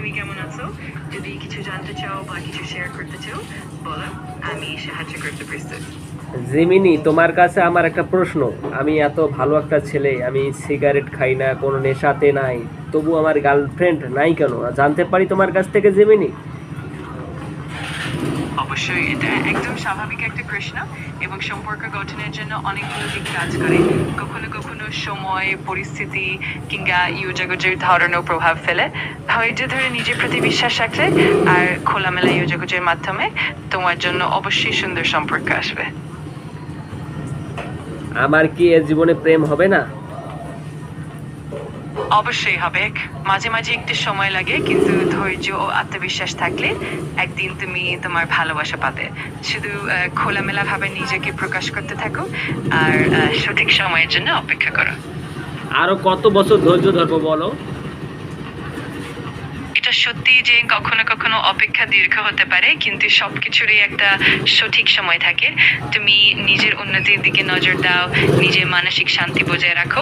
তুমি কেমন আছো? যদি কিছু জানতে চাও বা কিছু শেয়ার করতে চাও বলো, আমি সাহায্য করতে প্রস্তুত। জিমিনি, তোমার কাছে আমার একটা প্রশ্ন। আমি এত ভালো একটা ছেলে, আমি সিগারেট খাই না, কোনো নেশাতে নাই, তবু আমার গার্লফ্রেন্ড নাই কেন? জানতে পারি তোমার কাছ থেকে, জিমিনি? অবশ্যই এটা একদম স্বাভাবিক একটা প্রশ্ন এবং সম্পর্ক গঠনের জন্য অনেকগুলো দিক কাজ করে। কখনো কখনো সময়, পরিস্থিতি কিংবা ইউজাগজের ধরনও প্রভাব ফেলে। ধৈর্য ধরে নিজের প্রতি বিশ্বাস রাখলে আর খোলামেলা ইউজাগজের মাধ্যমে তোমার জন্য অবশ্যই সুন্দর সম্পর্ক আসবে। আমার কি এর জীবনে প্রেম হবে না? অবশ্যই হবে। মাঝে মাঝে একটু সময় লাগে, কিন্তু ধৈর্য ও আত্মবিশ্বাস থাকলে একদিন তুমি তোমার ভালোবাসা পাবে। শুধু খোলামেলা ভাবে নিজেকে প্রকাশ করতে থাকো আর সঠিক সময়ের জন্য অপেক্ষা করো। আরো কত বছর ধৈর্য ধরবো বলো? এটা সত্যি যে কখনো কখনো অপেক্ষা দীর্ঘ হতে পারে, কিন্তু সবকিছুরই একটা সঠিক সময় থাকে। তুমি নিজের উন্নতির দিকে নজর দাও, নিজের মানসিক শান্তি বজায় রাখো।